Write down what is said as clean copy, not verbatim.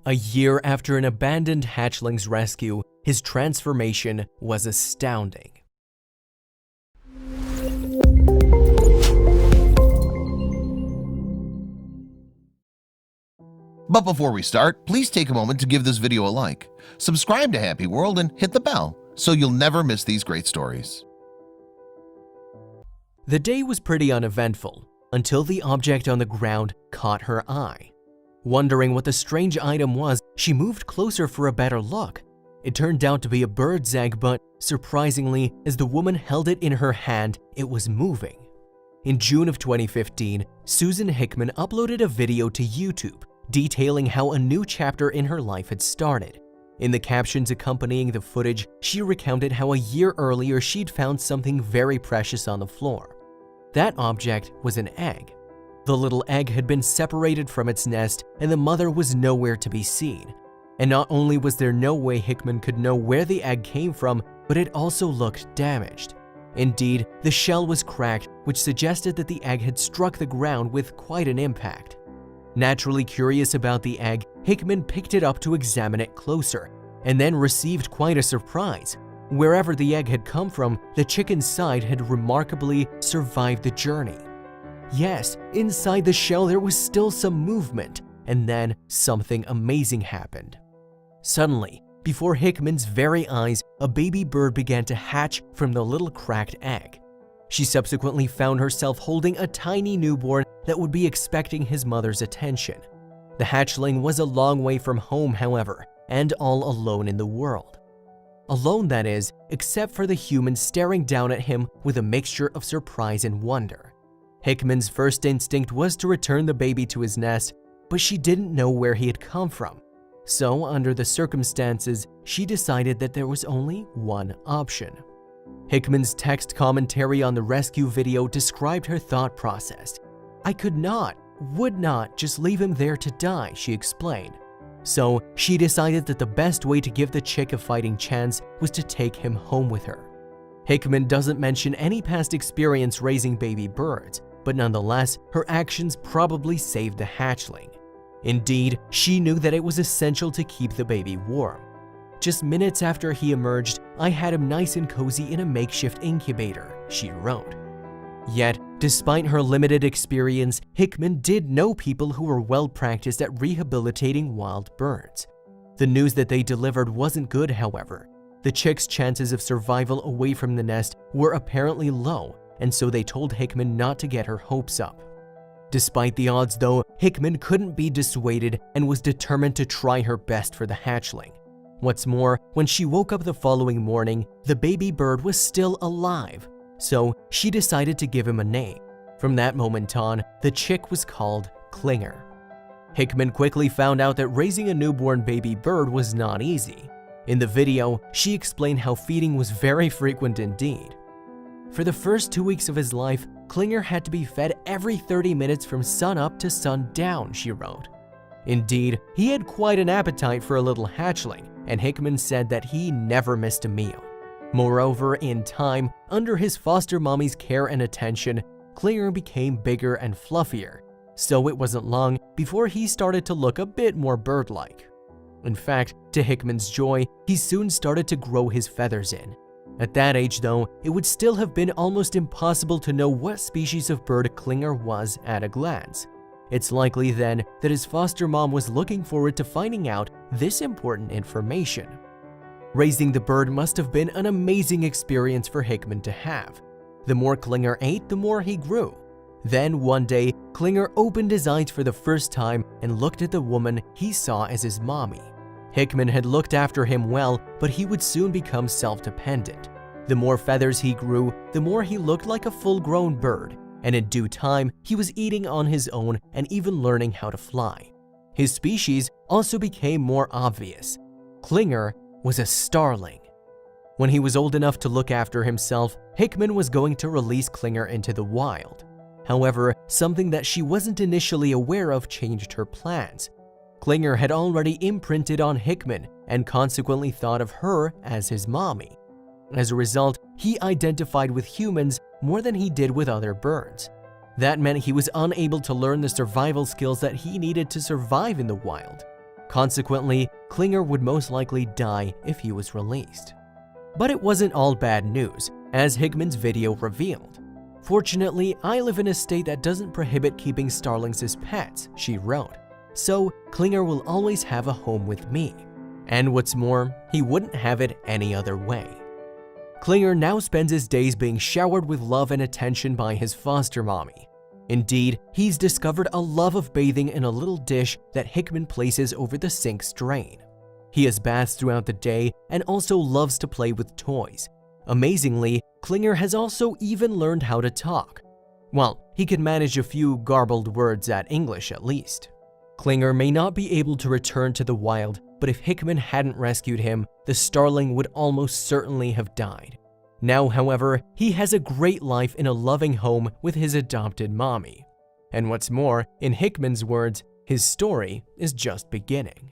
A year after an abandoned hatchling's rescue, his transformation was astounding. But before we start, please take a moment to give this video a like, subscribe to HappyWorld, and hit the bell so you'll never miss these great stories. The day was pretty uneventful until the object on the ground caught her eye. Wondering what the strange item was, she moved closer for a better look. It turned out to be a bird's egg, but surprisingly, as the woman held it in her hand, it was moving. In June of 2015, Susan Hickman uploaded a video to YouTube detailing how a new chapter in her life had started. In the captions accompanying the footage, she recounted how a year earlier she'd found something very precious on the floor. That object was an egg. The little egg had been separated from its nest, and the mother was nowhere to be seen. And not only was there no way Hickman could know where the egg came from, but it also looked damaged. Indeed, the shell was cracked, which suggested that the egg had struck the ground with quite an impact. Naturally curious about the egg, Hickman picked it up to examine it closer, and then received quite a surprise. Wherever the egg had come from, the chick inside had remarkably survived the journey. Yes, inside the shell there was still some movement, and then something amazing happened. Suddenly, before Hickman's very eyes, a baby bird began to hatch from the little cracked egg. She subsequently found herself holding a tiny newborn that would be expecting his mother's attention. The hatchling was a long way from home, however, and all alone in the world. Alone, that is, except for the humans staring down at him with a mixture of surprise and wonder. Hickman's first instinct was to return the baby to his nest, but she didn't know where he had come from. So, under the circumstances, she decided that there was only one option. Hickman's text commentary on the rescue video described her thought process. "I would not just leave him there to die," she explained. So, she decided that the best way to give the chick a fighting chance was to take him home with her. Hickman doesn't mention any past experience raising baby birds, but nonetheless, her actions probably saved the hatchling. Indeed, she knew that it was essential to keep the baby warm. "Just minutes after he emerged, I had him nice and cozy in a makeshift incubator," she wrote. Yet, despite her limited experience, Hickman did know people who were well practiced at rehabilitating wild birds. The news that they delivered wasn't good, however. The chick's chances of survival away from the nest were apparently low, and so they told Hickman not to get her hopes up. Despite the odds though, Hickman couldn't be dissuaded and was determined to try her best for the hatchling. What's more, when she woke up the following morning, the baby bird was still alive, so she decided to give him a name. From that moment on, the chick was called Klinger. Hickman quickly found out that raising a newborn baby bird was not easy. In the video, she explained how feeding was very frequent indeed. For the first 2 weeks of his life, Klinger had to be fed every 30 minutes from sunup to sundown, she wrote. Indeed, he had quite an appetite for a little hatchling, and Hickman said that he never missed a meal. Moreover, in time, under his foster mommy's care and attention, Klinger became bigger and fluffier, so it wasn't long before he started to look a bit more bird-like. In fact, to Hickman's joy, he soon started to grow his feathers in. At that age though, it would still have been almost impossible to know what species of bird Klinger was at a glance. It's likely then that his foster mom was looking forward to finding out this important information. Raising the bird must have been an amazing experience for Hickman to have. The more Klinger ate, the more he grew. Then one day, Klinger opened his eyes for the first time and looked at the woman he saw as his mommy. Hickman had looked after him well, but he would soon become self-dependent. The more feathers he grew, the more he looked like a full-grown bird, and in due time, he was eating on his own and even learning how to fly. His species also became more obvious. Klinger was a starling. When he was old enough to look after himself, Hickman was going to release Klinger into the wild. However, something that she wasn't initially aware of changed her plans. Klinger had already imprinted on Hickman and consequently thought of her as his mommy. As a result, he identified with humans more than he did with other birds. That meant he was unable to learn the survival skills that he needed to survive in the wild. Consequently, Klinger would most likely die if he was released. But it wasn't all bad news, as Hickman's video revealed. "Fortunately, I live in a state that doesn't prohibit keeping starlings as pets," she wrote. "So, Klinger will always have a home with me. And what's more, he wouldn't have it any other way." Klinger now spends his days being showered with love and attention by his foster mommy. Indeed, he's discovered a love of bathing in a little dish that Hickman places over the sink's drain. He has baths throughout the day and also loves to play with toys. Amazingly, Klinger has also even learned how to talk. Well, he can manage a few garbled words at English at least. Klinger may not be able to return to the wild, but if Hickman hadn't rescued him, the starling would almost certainly have died. Now, however, he has a great life in a loving home with his adopted mommy. And what's more, in Hickman's words, his story is just beginning.